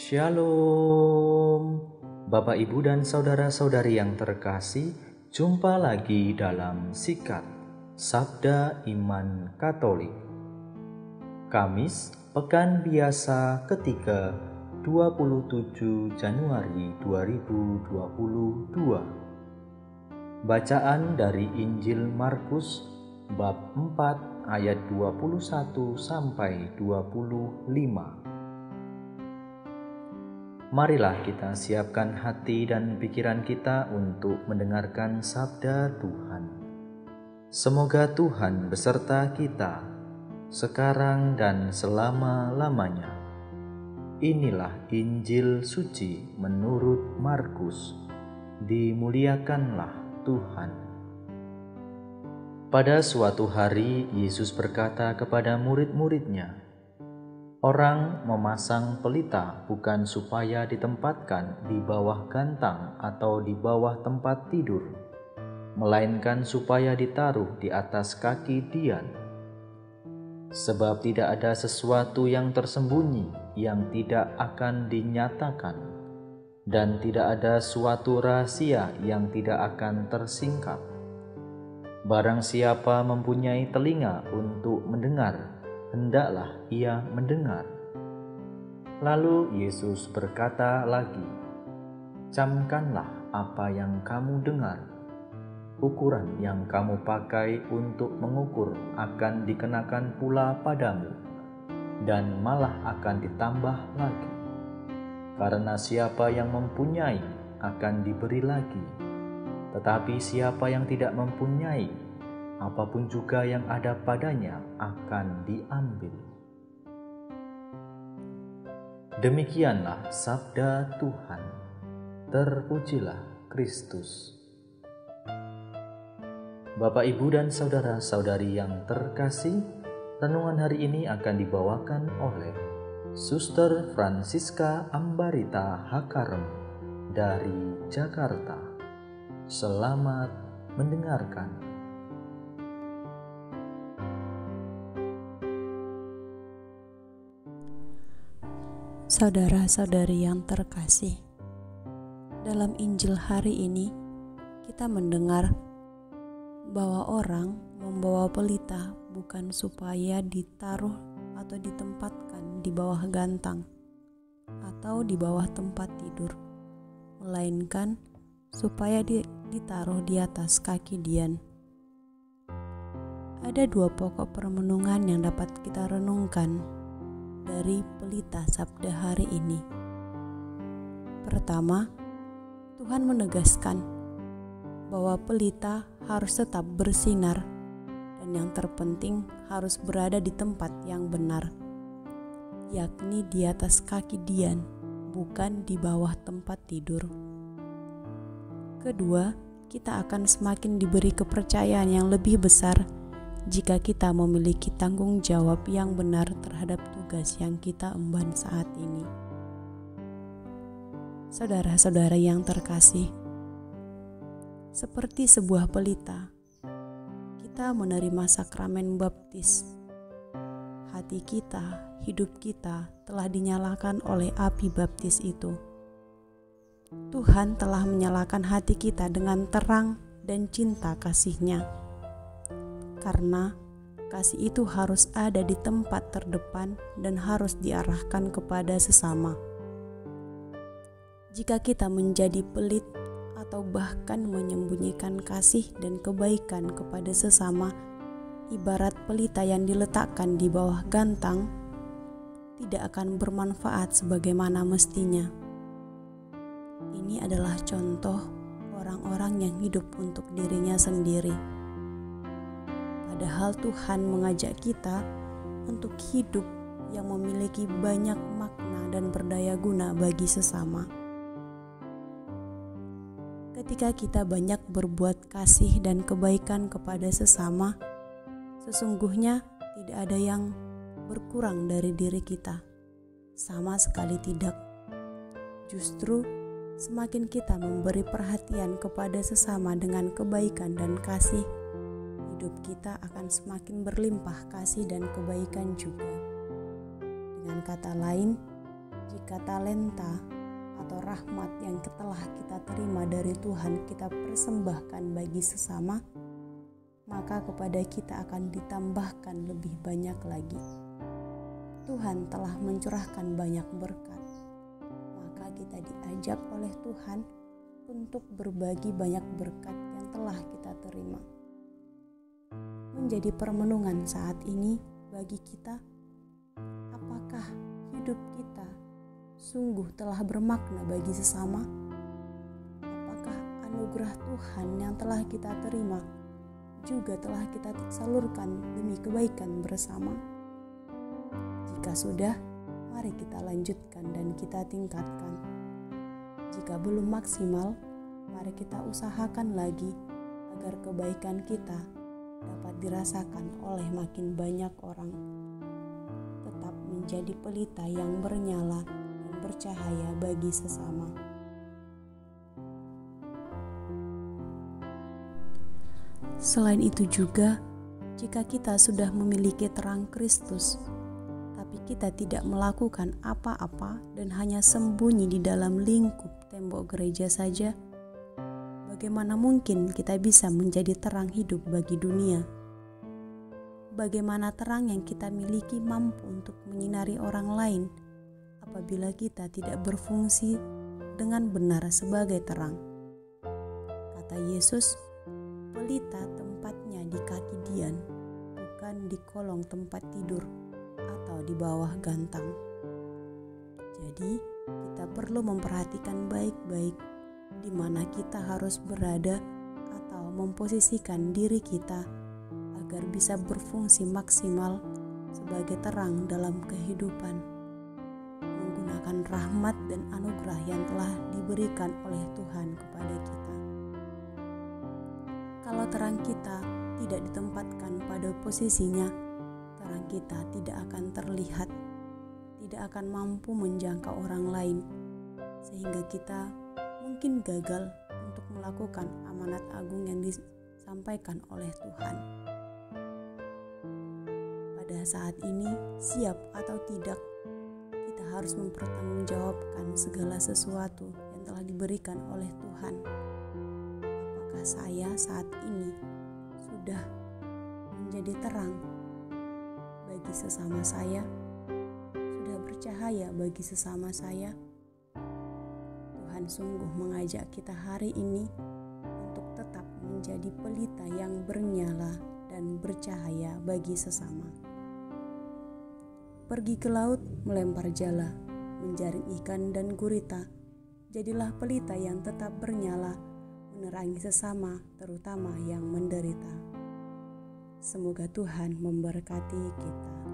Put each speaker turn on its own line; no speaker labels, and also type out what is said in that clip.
Shalom, Bapak, Ibu, dan saudara-saudari yang terkasih. Jumpa lagi dalam Sikat Sabda Iman Katolik. Kamis, Pekan Biasa ketiga, 27 Januari 2022. Bacaan dari Injil Markus bab 4 ayat 21 sampai 25. Marilah kita siapkan hati dan pikiran kita untuk mendengarkan sabda Tuhan. Semoga Tuhan beserta kita, sekarang dan selama-lamanya. Inilah Injil suci menurut Markus. Dimuliakanlah Tuhan. Pada suatu hari, Yesus berkata kepada murid-muridnya, "Orang memasang pelita bukan supaya ditempatkan di bawah gantang atau di bawah tempat tidur, melainkan supaya ditaruh di atas kaki dian. Sebab tidak ada sesuatu yang tersembunyi yang tidak akan dinyatakan, dan tidak ada suatu rahasia yang tidak akan tersingkap. Barang siapa mempunyai telinga untuk mendengar, hendaklah ia mendengar." Lalu Yesus berkata lagi, "Camkanlah apa yang kamu dengar. Ukuran yang kamu pakai untuk mengukur akan dikenakan pula padamu, dan malah akan ditambah lagi. Karena siapa yang mempunyai akan diberi lagi, tetapi siapa yang tidak mempunyai, apapun juga yang ada padanya akan diambil." Demikianlah sabda Tuhan. Terpujilah Kristus. Bapak, Ibu, dan saudara-saudari yang terkasih, renungan hari ini akan dibawakan oleh Suster Francisca Ambarita Hakarem dari Jakarta. Selamat mendengarkan.
Saudara-saudari yang terkasih, dalam Injil hari ini kita mendengar bahwa orang membawa pelita bukan supaya ditaruh atau ditempatkan di bawah gantang atau di bawah tempat tidur, melainkan supaya ditaruh di atas kaki dian. Ada dua pokok permenungan yang dapat kita renungkan dari pelita sabda hari ini. Pertama, Tuhan menegaskan bahwa pelita harus tetap bersinar dan yang terpenting harus berada di tempat yang benar, yakni di atas kaki dian, bukan di bawah tempat tidur. Kedua, kita akan semakin diberi kepercayaan yang lebih besar jika kita memiliki tanggung jawab yang benar terhadap tugas yang kita emban saat ini. Saudara-saudara yang terkasih, seperti sebuah pelita, kita menerima sakramen baptis. Hati kita, hidup kita telah dinyalakan oleh api baptis itu. Tuhan telah menyalakan hati kita dengan terang dan cinta kasih-Nya. Karena kasih itu harus ada di tempat terdepan dan harus diarahkan kepada sesama. Jika kita menjadi pelit atau bahkan menyembunyikan kasih dan kebaikan kepada sesama, ibarat pelita yang diletakkan di bawah gantang, tidak akan bermanfaat sebagaimana mestinya. Ini adalah contoh orang-orang yang hidup untuk dirinya sendiri. Padahal Tuhan mengajak kita untuk hidup yang memiliki banyak makna dan berdaya guna bagi sesama. Ketika kita banyak berbuat kasih dan kebaikan kepada sesama, sesungguhnya tidak ada yang berkurang dari diri kita. Sama sekali tidak. Justru semakin kita memberi perhatian kepada sesama dengan kebaikan dan kasih, hidup kita akan semakin berlimpah kasih dan kebaikan juga. Dengan kata lain, Jika talenta atau rahmat yang telah kita terima dari Tuhan kita persembahkan bagi sesama, maka kepada kita akan ditambahkan lebih banyak lagi. Tuhan telah mencurahkan banyak berkat, maka kita diajak oleh Tuhan untuk berbagi banyak berkat yang telah kita terima. Menjadi permenungan saat ini bagi kita, apakah hidup kita sungguh telah bermakna bagi sesama? Apakah anugerah Tuhan yang telah kita terima juga telah kita salurkan demi kebaikan bersama? Jika sudah, mari kita lanjutkan dan kita tingkatkan. Jika belum maksimal, mari kita usahakan lagi agar kebaikan kita dapat dirasakan oleh makin banyak orang. Tetap menjadi pelita yang bernyala dan bercahaya bagi sesama. Selain itu juga, jika kita sudah memiliki terang Kristus, tapi kita tidak melakukan apa-apa dan hanya sembunyi di dalam lingkup tembok gereja saja, bagaimana mungkin kita bisa menjadi terang hidup bagi dunia? Bagaimana terang yang kita miliki mampu untuk menyinari orang lain apabila kita tidak berfungsi dengan benar sebagai terang? Kata Yesus, pelita tempatnya di kaki dian, bukan di kolong tempat tidur atau di bawah gantang. Jadi, kita perlu memperhatikan baik-baik di mana kita harus berada atau memposisikan diri kita agar bisa berfungsi maksimal sebagai terang dalam kehidupan, menggunakan rahmat dan anugerah yang telah diberikan oleh Tuhan kepada kita. Kalau terang kita tidak ditempatkan pada posisinya, terang kita tidak akan terlihat, tidak akan mampu menjangkau orang lain, sehingga kita mungkin gagal untuk melakukan amanat agung yang disampaikan oleh Tuhan. Pada saat ini, siap atau tidak, kita harus mempertanggungjawabkan segala sesuatu yang telah diberikan oleh Tuhan. Apakah saya saat ini sudah menjadi terang bagi sesama saya? Sudah bercahaya bagi sesama saya? Tuhan sungguh mengajak kita hari ini untuk tetap menjadi pelita yang bernyala dan bercahaya bagi sesama. Pergi ke laut, melempar jala, menjaring ikan dan gurita. Jadilah pelita yang tetap bernyala, menerangi sesama, terutama yang menderita. Semoga Tuhan memberkati kita.